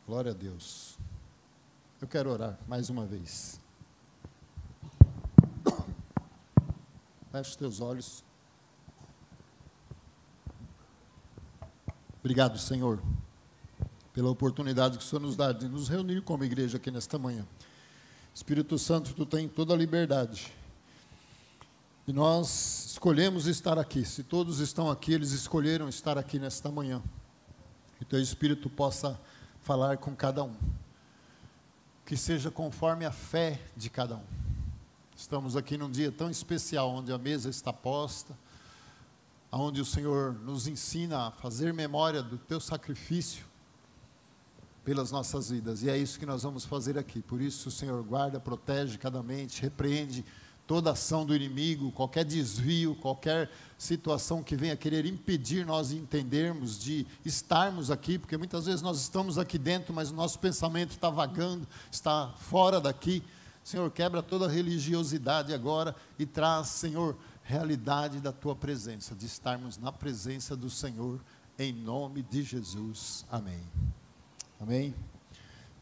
Glória a Deus. Eu quero orar mais uma vez. Feche os teus olhos. Obrigado, Senhor, pela oportunidade que o Senhor nos dá de nos reunir como igreja aqui nesta manhã. Espírito Santo, Tu tens toda a liberdade. E nós escolhemos estar aqui. Se todos estão aqui, eles escolheram estar aqui nesta manhã. Que Teu Espírito possa falar com cada um. Que seja conforme a fé de cada um. Estamos aqui num dia tão especial, onde a mesa está posta, onde o Senhor nos ensina a fazer memória do Teu sacrifício pelas nossas vidas. E é isso que nós vamos fazer aqui. Por isso, Senhor, guarda, protege cada mente, repreende toda ação do inimigo, qualquer desvio, qualquer situação que venha querer impedir nós de entendermos, de estarmos aqui, porque muitas vezes nós estamos aqui dentro, mas o nosso pensamento está vagando, está fora daqui. Senhor, quebra toda a religiosidade agora e traz, Senhor, realidade da Tua presença, de estarmos na presença do Senhor, em nome de Jesus. Amém. Amém.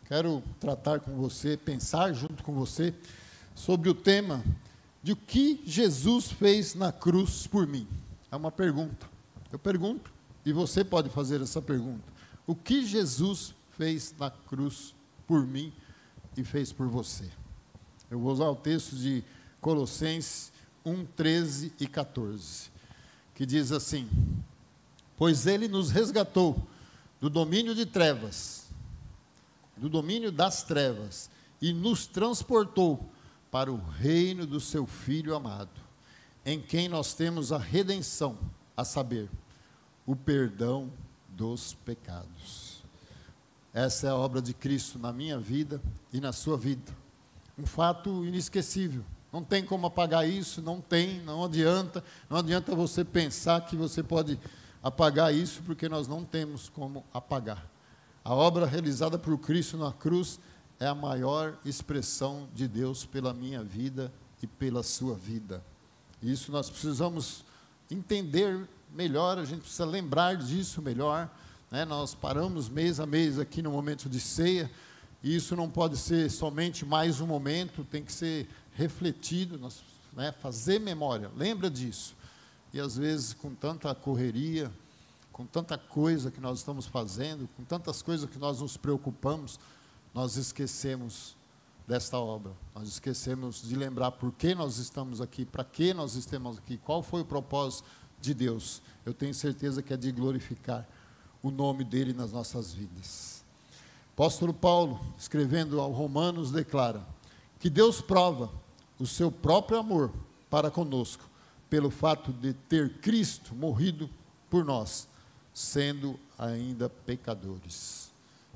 Quero tratar com você, pensar junto com você, sobre o tema de o que Jesus fez na cruz por mim. É uma pergunta. Eu pergunto, e você pode fazer essa pergunta. O que Jesus fez na cruz por mim e fez por você? Eu vou usar o texto de Colossenses 1, 13 e 14, que diz assim: pois Ele nos resgatou do domínio de trevas, do domínio das trevas, e nos transportou para o reino do seu Filho amado, em quem nós temos a redenção, a saber, o perdão dos pecados. Essa é a obra de Cristo na minha vida e na sua vida. Um fato inesquecível. Não tem como apagar isso, não adianta você pensar que você pode apagar isso, porque nós não temos como apagar. A obra realizada por Cristo na cruz é a maior expressão de Deus pela minha vida e pela sua vida. Isso nós precisamos entender melhor, a gente precisa lembrar disso melhor, né? Nós paramos mês a mês aqui no momento de ceia, e isso não pode ser somente mais um momento, tem que ser refletido, fazer memória, lembra disso. E às vezes com tanta correria, com tanta coisa que nós estamos fazendo, com tantas coisas que nós nos preocupamos, nós esquecemos desta obra, nós esquecemos de lembrar por que nós estamos aqui, para que nós estamos aqui, qual foi o propósito de Deus. Eu tenho certeza que é de glorificar o nome dEle nas nossas vidas. Apóstolo Paulo, escrevendo ao Romanos, declara que Deus prova o seu próprio amor para conosco, pelo fato de ter Cristo morrido por nós, sendo ainda pecadores.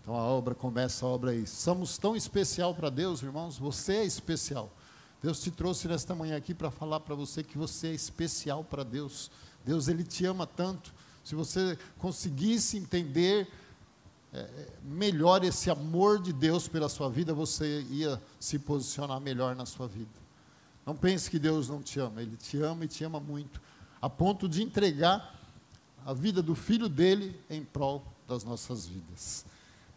Então a obra começa, a obra aí. Somos tão especial para Deus, irmãos, você é especial. Deus te trouxe nesta manhã aqui para falar para você que você é especial para Deus. Deus, Ele te ama tanto. Se você conseguisse entender melhor esse amor de Deus pela sua vida, você ia se posicionar melhor na sua vida. Não pense que Deus não te ama, Ele te ama e te ama muito, a ponto de entregar a vida do Filho dEle em prol das nossas vidas.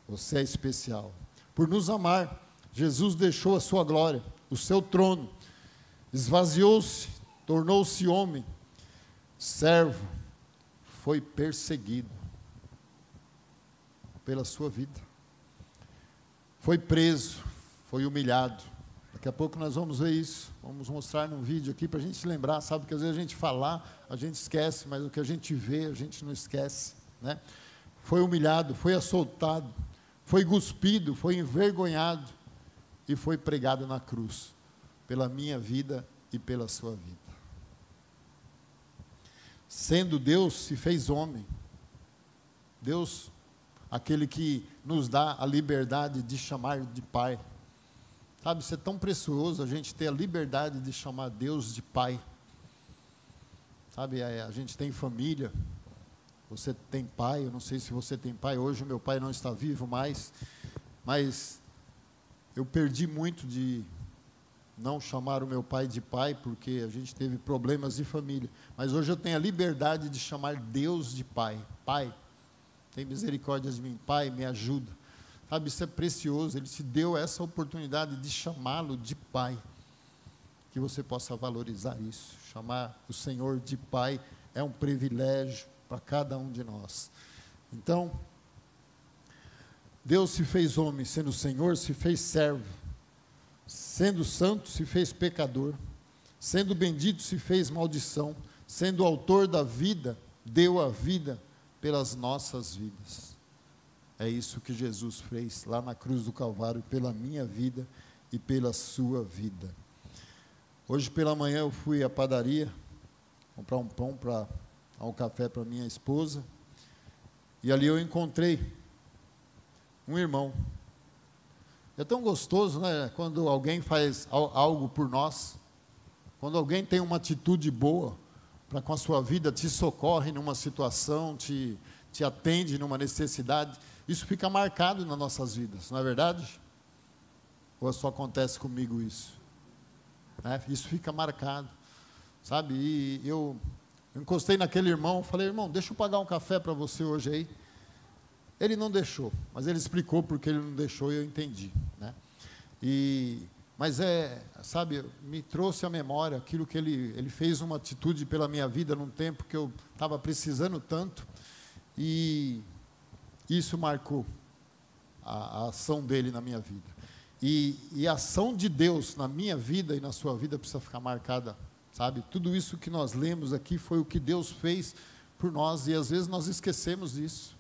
Você é especial. Por nos amar, Jesus deixou a sua glória, o seu trono, esvaziou-se, tornou-se homem, servo, foi perseguido pela sua vida, foi preso, foi humilhado. Daqui a pouco nós vamos ver isso, vamos mostrar num vídeo aqui para a gente se lembrar, sabe, que às vezes a gente falar, a gente esquece, mas o que a gente vê, a gente não esquece, né? Foi humilhado, foi açoitado, foi cuspido, foi envergonhado e foi pregado na cruz, pela minha vida e pela sua vida. Sendo Deus, se fez homem. Deus, aquele que nos dá a liberdade de chamar de Pai. Sabe, isso é tão precioso, a gente ter a liberdade de chamar Deus de Pai. Sabe, a gente tem família, você tem pai, eu não sei se você tem pai, hoje o meu pai não está vivo mais, mas eu perdi muito de não chamar o meu pai de pai, porque a gente teve problemas de família, mas hoje eu tenho a liberdade de chamar Deus de Pai. Pai, tem misericórdia de mim, Pai, me ajuda. Sabe, isso é precioso. Ele te deu essa oportunidade de chamá-lo de Pai. Que você possa valorizar isso. Chamar o Senhor de Pai é um privilégio para cada um de nós. Então, Deus se fez homem, sendo Senhor, se fez servo. Sendo santo, se fez pecador. Sendo bendito, se fez maldição. Sendo autor da vida, deu a vida pelas nossas vidas. É isso que Jesus fez lá na cruz do Calvário, pela minha vida e pela sua vida. Hoje pela manhã eu fui à padaria, comprar um pão para um café para minha esposa, e ali eu encontrei um irmão. É tão gostoso, né, quando alguém faz algo por nós, quando alguém tem uma atitude boa, para com a sua vida, te socorre numa situação, te atende numa necessidade, isso fica marcado nas nossas vidas, não é verdade? Ou só acontece comigo isso? Isso fica marcado, sabe? E eu encostei naquele irmão, falei, irmão, deixa eu pagar um café para você hoje aí. Ele não deixou, mas ele explicou porque ele não deixou e eu entendi, né? Mas sabe, me trouxe à memória aquilo que ele fez uma atitude pela minha vida num tempo que eu estava precisando tanto, e isso marcou a ação dele na minha vida. E a ação de Deus na minha vida e na sua vida precisa ficar marcada, sabe? Tudo isso que nós lemos aqui foi o que Deus fez por nós, e às vezes nós esquecemos disso,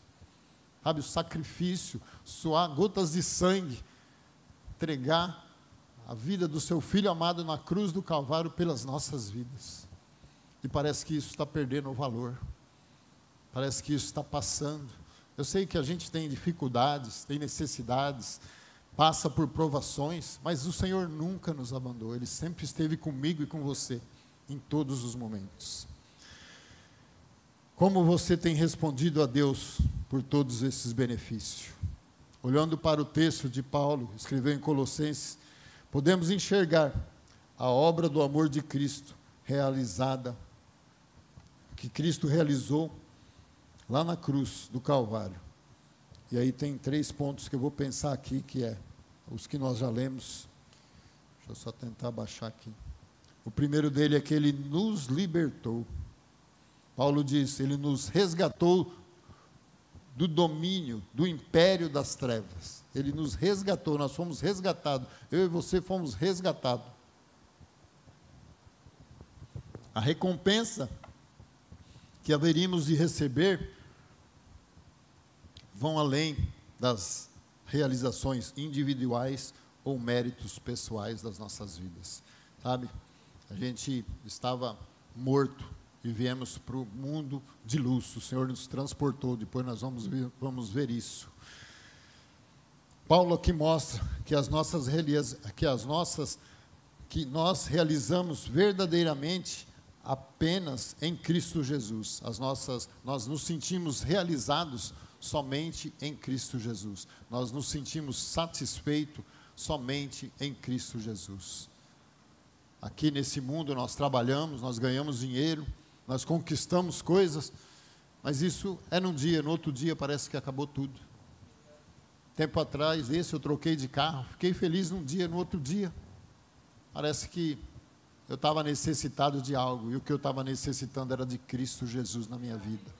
sabe? O sacrifício, suar gotas de sangue, entregar a vida do seu Filho amado na cruz do Calvário pelas nossas vidas. E parece que isso está perdendo o valor, parece que isso está passando. Eu sei que a gente tem dificuldades, tem necessidades, passa por provações, mas o Senhor nunca nos abandonou, Ele sempre esteve comigo e com você, em todos os momentos. Como você tem respondido a Deus por todos esses benefícios? Olhando para o texto de Paulo, escreveu em Colossenses, podemos enxergar a obra do amor de Cristo realizada, que Cristo realizou lá na cruz do Calvário. E aí tem 3 pontos que eu vou pensar aqui, que é os que nós já lemos. Deixa eu só tentar baixar aqui. O primeiro dele é que Ele nos libertou. Paulo diz, Ele nos resgatou do domínio, do império das trevas. Ele nos resgatou, nós fomos resgatados. Eu e você fomos resgatados. A recompensa que haveríamos de receber vão além das realizações individuais ou méritos pessoais das nossas vidas, sabe? A gente estava morto e viemos para o mundo de luz. O Senhor nos transportou, depois nós vamos ver isso. Paulo aqui mostra que que nós realizamos verdadeiramente apenas em Cristo Jesus. Nós nos sentimos realizados somente em Cristo Jesus. Nós nos sentimos satisfeitos somente em Cristo Jesus. Aqui nesse mundo nós trabalhamos, nós ganhamos dinheiro, nós conquistamos coisas, mas isso é num dia, no outro dia parece que acabou tudo. Tempo atrás, eu troquei de carro, fiquei feliz num dia, no outro dia, parece que eu estava necessitado de algo, e o que eu estava necessitando era de Cristo Jesus na minha vida.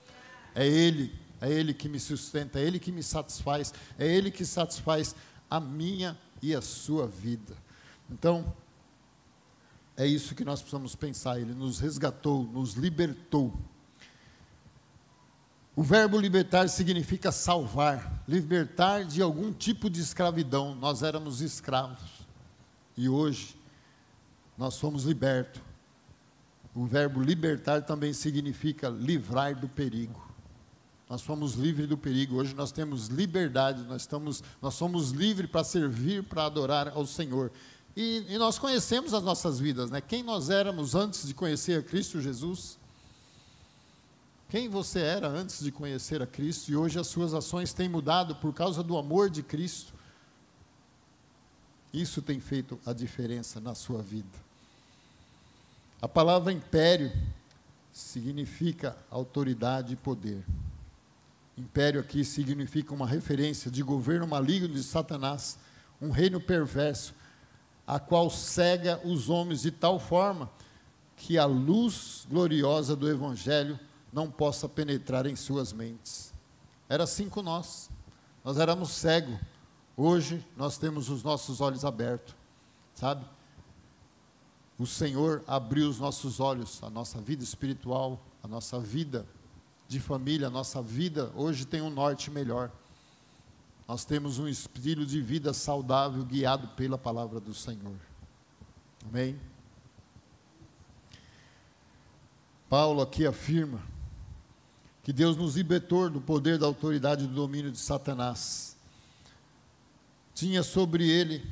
É Ele que me sustenta, é Ele que me satisfaz, é Ele que satisfaz a minha e a sua vida. Então, é isso que nós precisamos pensar. Ele nos resgatou, nos libertou. O verbo libertar significa salvar, libertar de algum tipo de escravidão. Nós éramos escravos e hoje nós somos libertos. O verbo libertar também significa livrar do perigo. Nós fomos livres do perigo, hoje nós temos liberdade, nós somos livres para servir, para adorar ao Senhor. E nós conhecemos as nossas vidas, né? Quem nós éramos antes de conhecer a Cristo Jesus? Quem você era antes de conhecer a Cristo? E hoje as suas ações têm mudado por causa do amor de Cristo. Isso tem feito a diferença na sua vida. A palavra império significa autoridade e poder. Império aqui significa uma referência de governo maligno de Satanás, um reino perverso, a qual cega os homens de tal forma que a luz gloriosa do Evangelho não possa penetrar em suas mentes. Era assim com nós éramos cegos, hoje nós temos os nossos olhos abertos, sabe? O Senhor abriu os nossos olhos, a nossa vida espiritual, a nossa vida de família, a nossa vida hoje tem um norte melhor. Nós temos um estilo de vida saudável, guiado pela palavra do Senhor. Amém? Paulo aqui afirma que Deus nos libertou do poder da autoridade e do domínio de Satanás. Tinha sobre ele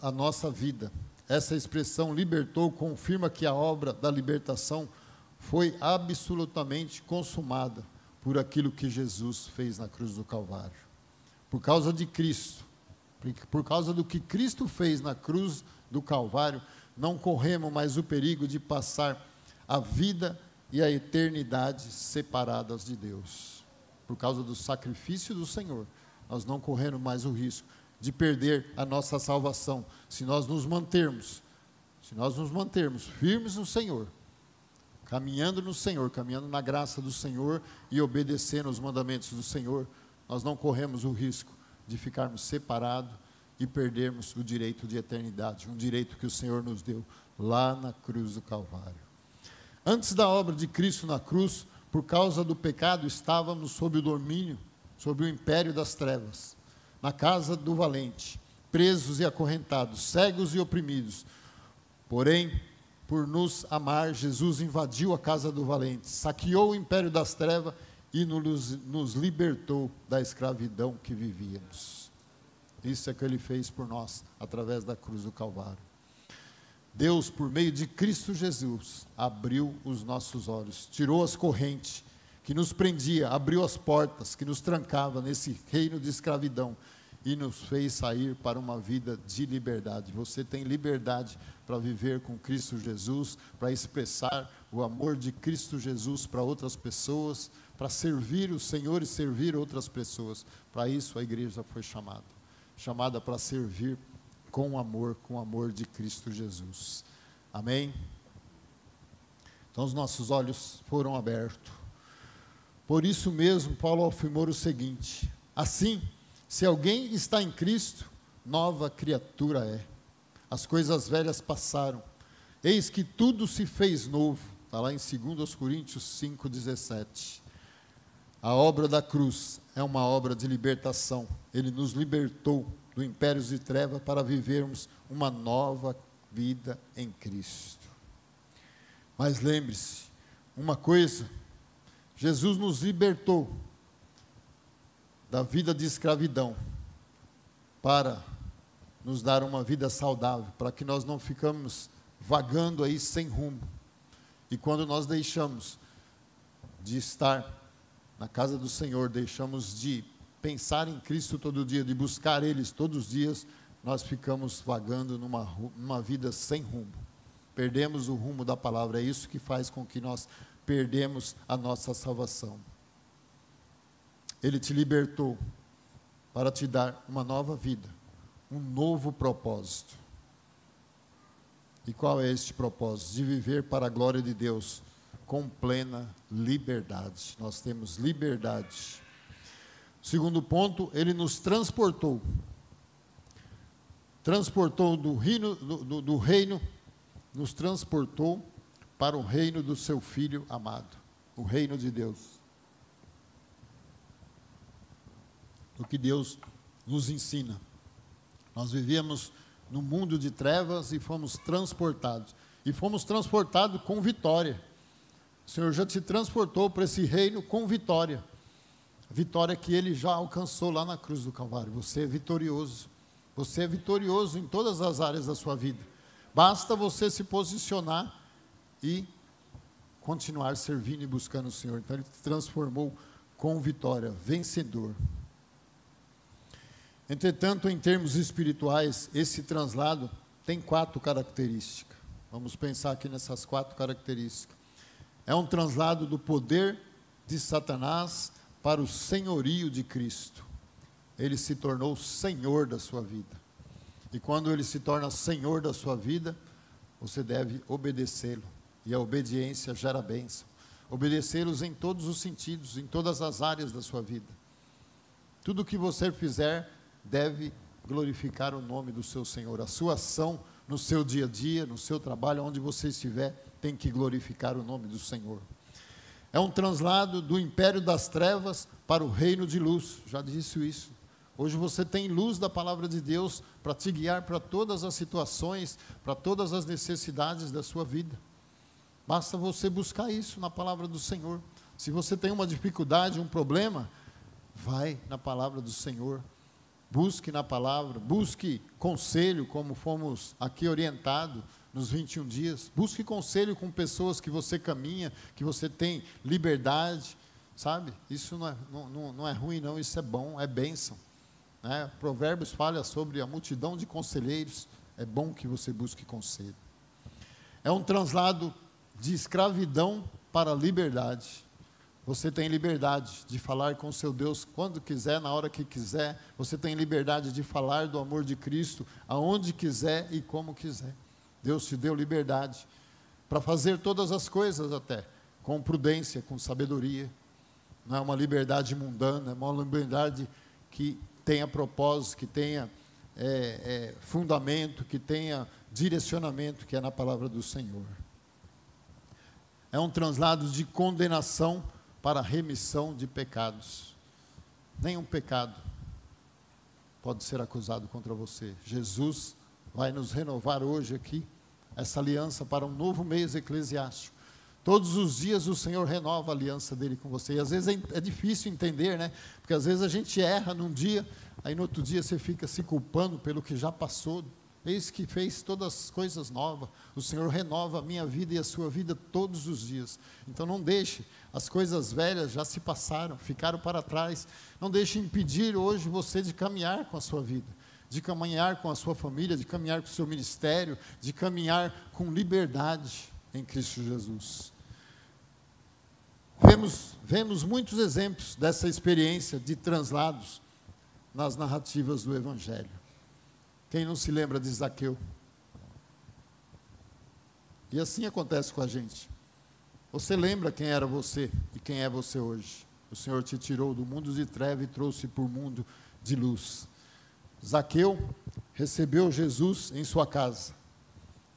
a nossa vida. Essa expressão libertou confirma que a obra da libertação foi absolutamente consumada por aquilo que Jesus fez na cruz do Calvário. Por causa de Cristo, por causa do que Cristo fez na cruz do Calvário, não corremos mais o perigo de passar a vida e a eternidade separadas de Deus. Por causa do sacrifício do Senhor, nós não corremos mais o risco de perder a nossa salvação, se nós nos mantermos firmes no Senhor, caminhando no Senhor, caminhando na graça do Senhor e obedecendo os mandamentos do Senhor, nós não corremos o risco de ficarmos separados e perdermos o direito de eternidade, um direito que o Senhor nos deu lá na cruz do Calvário. Antes da obra de Cristo na cruz, por causa do pecado, estávamos sob o domínio, sob o império das trevas, na casa do valente, presos e acorrentados, cegos e oprimidos. Porém, por nos amar, Jesus invadiu a casa do valente, saqueou o império das trevas e nos libertou da escravidão que vivíamos. Isso é que Ele fez por nós, através da cruz do Calvário. Deus, por meio de Cristo Jesus, abriu os nossos olhos, tirou as correntes que nos prendia, abriu as portas que nos trancava nesse reino de escravidão e nos fez sair para uma vida de liberdade. Você tem liberdade para viver com Cristo Jesus, para expressar o amor de Cristo Jesus para outras pessoas, para servir o Senhor e servir outras pessoas. Para isso a igreja foi chamada para servir com o amor de Cristo Jesus. Amém? Então os nossos olhos foram abertos. Por isso mesmo, Paulo afirmou o seguinte: assim, se alguém está em Cristo, nova criatura é. As coisas velhas passaram, eis que tudo se fez novo. Está lá em 2 Coríntios 5,17. A obra da cruz é uma obra de libertação. Ele nos libertou do império de trevas para vivermos uma nova vida em Cristo. Mas lembre-se, uma coisa, Jesus nos libertou da vida de escravidão para nos dar uma vida saudável, para que nós não ficamos vagando aí sem rumo. E quando nós deixamos de estar na casa do Senhor, deixamos de pensar em Cristo todo dia, de buscar eles todos os dias, nós ficamos vagando numa vida sem rumo. Perdemos o rumo da palavra. É isso que faz com que nós perdemos a nossa salvação. Ele te libertou para te dar uma nova vida, um novo propósito. E qual é este propósito? De viver para a glória de Deus com plena liberdade. Nós temos liberdade. Segundo ponto, ele nos transportou do reino, nos transportou para o reino do seu Filho amado, o reino de Deus. O que Deus nos ensina. Nós vivíamos no mundo de trevas e fomos transportados. E fomos transportados com vitória. O Senhor já te transportou para esse reino com vitória. Vitória que Ele já alcançou lá na cruz do Calvário. Você é vitorioso. Você é vitorioso em todas as áreas da sua vida. Basta você se posicionar e continuar servindo e buscando o Senhor. Então Ele te transformou com vitória, vencedor. Entretanto, em termos espirituais, esse translado tem 4 características. Vamos pensar aqui nessas 4 características. É um translado do poder de Satanás para o senhorio de Cristo. Ele se tornou Senhor da sua vida. E quando Ele se torna Senhor da sua vida, você deve obedecê-lo. E a obediência gera bênção. Obedecê-los em todos os sentidos, em todas as áreas da sua vida. Tudo que você fizer deve glorificar o nome do seu Senhor. A sua ação no seu dia a dia, no seu trabalho, onde você estiver, tem que glorificar o nome do Senhor. É um translado do império das trevas para o reino de luz. Já disse isso. Hoje você tem luz da palavra de Deus para te guiar para todas as situações, para todas as necessidades da sua vida. Basta você buscar isso na palavra do Senhor. Se você tem uma dificuldade, um problema, vai na palavra do Senhor. Busque na palavra, busque conselho, como fomos aqui orientados nos 21 dias. Busque conselho com pessoas que você caminha, que você tem liberdade, sabe? Isso não é ruim não, isso é bom, é bênção. Né? Provérbios fala sobre a multidão de conselheiros, é bom que você busque conselho. É um translado de escravidão para a liberdade. Você tem liberdade de falar com seu Deus quando quiser, na hora que quiser. Você tem liberdade de falar do amor de Cristo aonde quiser e como quiser. Deus te deu liberdade para fazer todas as coisas até, com prudência, com sabedoria. Não é uma liberdade mundana, é uma liberdade que tenha propósito, que tenha fundamento, que tenha direcionamento, que é na palavra do Senhor. É um translado de condenação para a remissão de pecados. Nenhum pecado pode ser acusado contra você. Jesus vai nos renovar hoje aqui essa aliança para um novo mês eclesiástico. Todos os dias o Senhor renova a aliança dele com você. E às vezes é difícil entender, né? Porque às vezes a gente erra num dia, aí no outro dia você fica se culpando pelo que já passou. Eis que fez todas as coisas novas. O Senhor renova a minha vida e a sua vida todos os dias. Então não deixe, as coisas velhas já se passaram, ficaram para trás. Não deixe impedir hoje você de caminhar com a sua vida, de caminhar com a sua família, de caminhar com o seu ministério, de caminhar com liberdade em Cristo Jesus. Vemos muitos exemplos dessa experiência de translados nas narrativas do Evangelho. Quem não se lembra de Zaqueu? E assim acontece com a gente. Você lembra quem era você e quem é você hoje. O Senhor te tirou do mundo de treva e trouxe para o mundo de luz. Zaqueu recebeu Jesus em sua casa.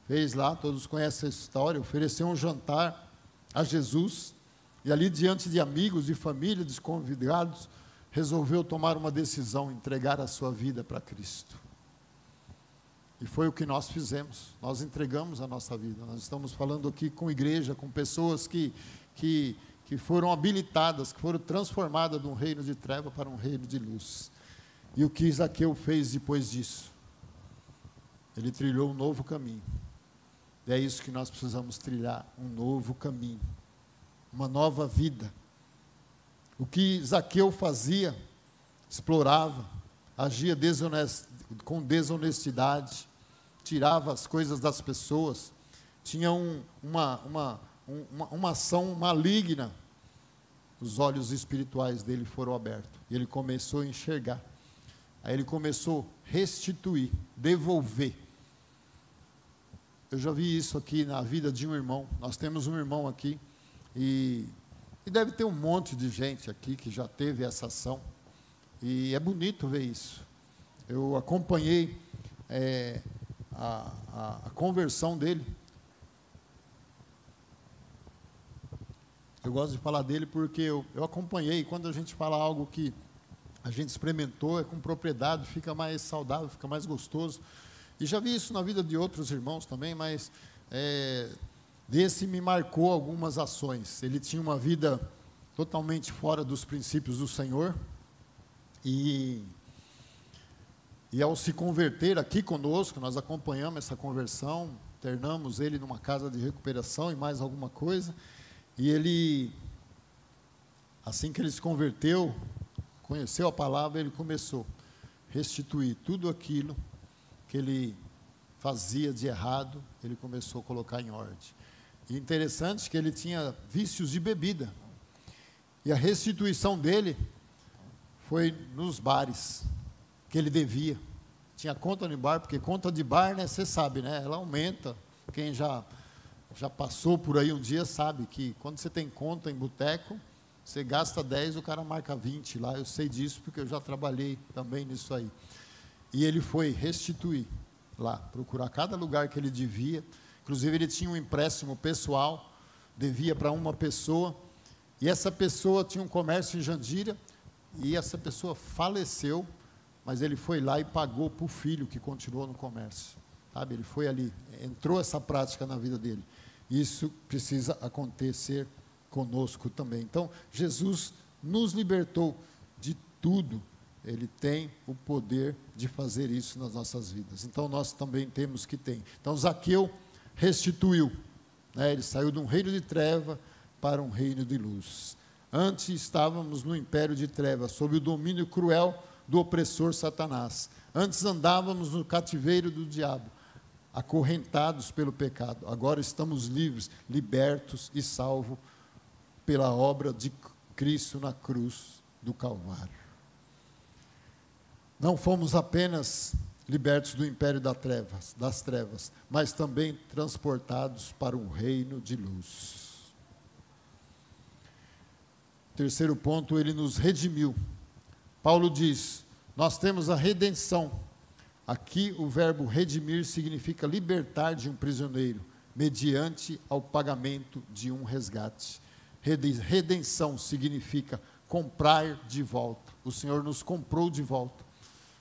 Fez lá, todos conhecem essa história, ofereceu um jantar a Jesus. E ali diante de amigos, de família, de convidados, resolveu tomar uma decisão, entregar a sua vida para Cristo. E foi o que nós fizemos, nós entregamos a nossa vida. Nós estamos falando aqui com igreja, com pessoas que foram habilitadas, que foram transformadas de um reino de treva para um reino de luz. E o que Zaqueu fez depois disso? Ele trilhou um novo caminho. E é isso que nós precisamos trilhar, um novo caminho, uma nova vida. O que Zaqueu fazia, explorava, agia com desonestidade, tirava as coisas das pessoas, tinha uma ação maligna. Os olhos espirituais dele foram abertos, e ele começou a enxergar. Aí ele começou a restituir, devolver. Eu já vi isso aqui na vida de um irmão. Nós temos um irmão aqui, e deve ter um monte de gente aqui que já teve essa ação, e é bonito ver isso. Eu acompanhei a conversão dele. Eu gosto de falar dele porque eu acompanhei. Quando a gente fala algo que a gente experimentou, é com propriedade, fica mais saudável, fica mais gostoso. E já vi isso na vida de outros irmãos também, mas desse me marcou algumas ações. Ele tinha uma vida totalmente fora dos princípios do Senhor, e ao se converter aqui conosco, nós acompanhamos essa conversão, internamos ele numa casa de recuperação e mais alguma coisa, e ele, assim que ele se converteu, conheceu a palavra, ele começou a restituir tudo aquilo que ele fazia de errado, ele começou a colocar em ordem. E interessante que ele tinha vícios de bebida, E a restituição dele foi nos bares, que ele devia. Tinha conta no bar, porque conta de bar, né, você sabe, né, ela aumenta. Quem já passou por aí um dia sabe que quando você tem conta em boteco, você gasta 10, o cara marca 20 lá. Eu sei disso porque eu já trabalhei também nisso aí. E ele foi restituir lá, procurar cada lugar que ele devia. Inclusive ele tinha um empréstimo pessoal, devia para uma pessoa, e essa pessoa tinha um comércio em Jandira, e essa pessoa faleceu, mas ele foi lá e pagou para o filho que continuou no comércio, sabe? Ele foi ali, entrou essa prática na vida dele. Isso precisa acontecer conosco também. Então, Jesus nos libertou de tudo. Ele tem o poder de fazer isso nas nossas vidas. Então, nós também temos que ter. Então, Zaqueu restituiu, né? Ele saiu de um reino de treva para um reino de luz. Antes estávamos no império de trevas, sob o domínio cruel do opressor Satanás. Antes andávamos no cativeiro do diabo, acorrentados pelo pecado. Agora estamos livres, libertos e salvos pela obra de Cristo na cruz do Calvário. Não fomos apenas libertos do império das trevas, mas também transportados para um reino de luz. Terceiro ponto, ele nos redimiu. Paulo diz, nós temos a redenção. Aqui o verbo redimir significa libertar de um prisioneiro, mediante ao pagamento de um resgate. Redenção significa comprar de volta. O Senhor nos comprou de volta.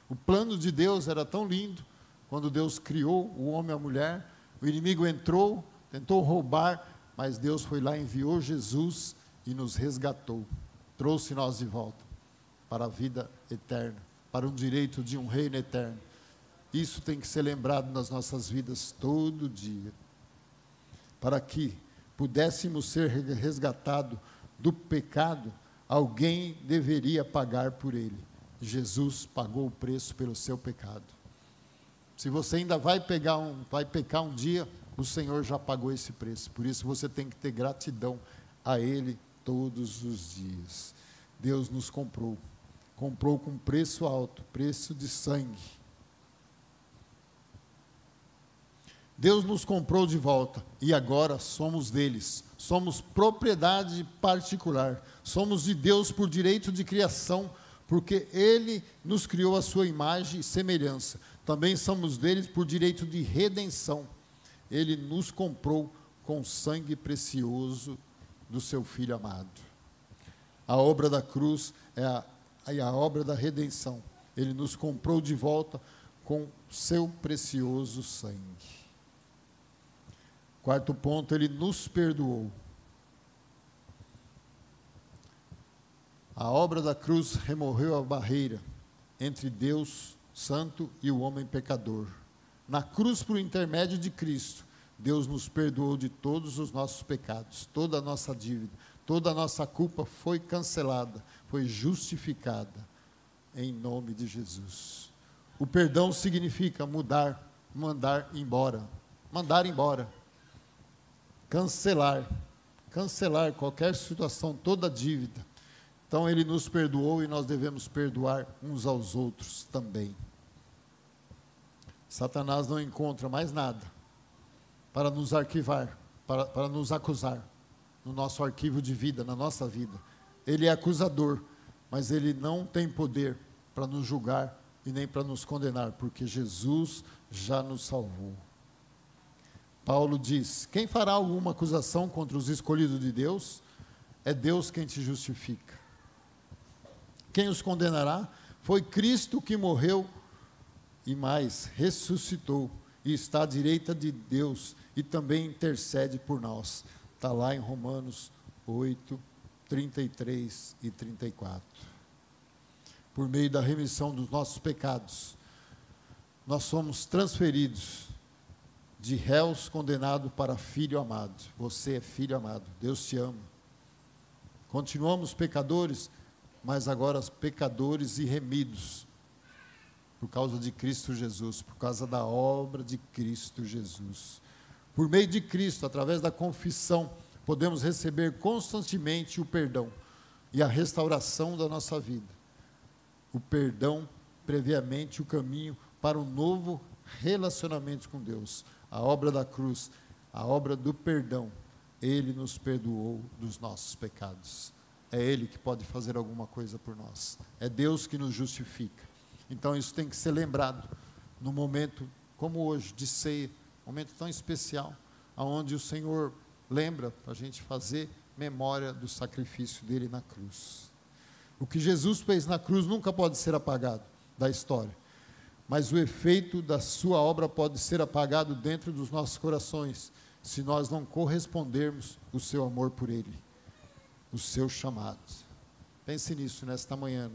O plano de Deus era tão lindo, quando Deus criou o homem e a mulher, o inimigo entrou, tentou roubar, mas Deus foi lá, enviou Jesus e nos resgatou, trouxe nós de volta para a vida eterna, para o direito de um reino eterno. Isso tem que ser lembrado nas nossas vidas todo dia, para que pudéssemos ser resgatados do pecado. Alguém deveria pagar por ele. Jesus pagou o preço pelo seu pecado. Se você ainda vai pecar um dia, o Senhor já pagou esse preço. Por isso você tem que ter gratidão a ele todos os dias. Deus nos comprou com preço alto, preço de sangue. Deus nos comprou de volta e agora somos deles. Somos propriedade particular. Somos de Deus por direito de criação, porque Ele nos criou a sua imagem e semelhança. Também somos deles por direito de redenção. Ele nos comprou com sangue precioso do seu Filho amado. A obra da cruz é a obra da redenção. Ele nos comprou de volta com seu precioso sangue. Quarto ponto, ele nos perdoou. A obra da cruz removeu a barreira entre Deus santo e o homem pecador. Na cruz, por intermédio de Cristo, Deus nos perdoou de todos os nossos pecados, toda a nossa dívida, toda a nossa culpa foi cancelada, foi justificada, em nome de Jesus. O perdão significa mandar embora, cancelar qualquer situação, toda dívida. Então ele nos perdoou e nós devemos perdoar uns aos outros também. Satanás não encontra mais nada para nos arquivar, para nos acusar no nosso arquivo de vida, na nossa vida. Ele é acusador, mas ele não tem poder para nos julgar e nem para nos condenar, porque Jesus já nos salvou. Paulo diz, quem fará alguma acusação contra os escolhidos de Deus? É Deus quem te justifica. Quem os condenará? Foi Cristo que morreu e mais, ressuscitou e está à direita de Deus e também intercede por nós. Está lá em Romanos 8, 33 e 34. Por meio da remissão dos nossos pecados, nós somos transferidos de réus condenados para filho amado. Você é filho amado, Deus te ama. Continuamos pecadores, mas agora pecadores e remidos, por causa de Cristo Jesus, por causa da obra de Cristo Jesus. Por meio de Cristo, através da confissão, podemos receber constantemente o perdão. e a restauração da nossa vida. O perdão, previamente, o caminho para um novo relacionamento com Deus. A obra da cruz, a obra do perdão. Ele nos perdoou dos nossos pecados. É Ele que pode fazer alguma coisa por nós. É Deus que nos justifica. Então isso tem que ser lembrado num momento como hoje, de ceia, um momento tão especial, onde o Senhor lembra para a gente fazer memória do sacrifício dele na cruz. O que Jesus fez na cruz nunca pode ser apagado da história, mas o efeito da sua obra pode ser apagado dentro dos nossos corações, se nós não correspondermos o seu amor por ele, o seu chamado. Pense nisso nesta manhã.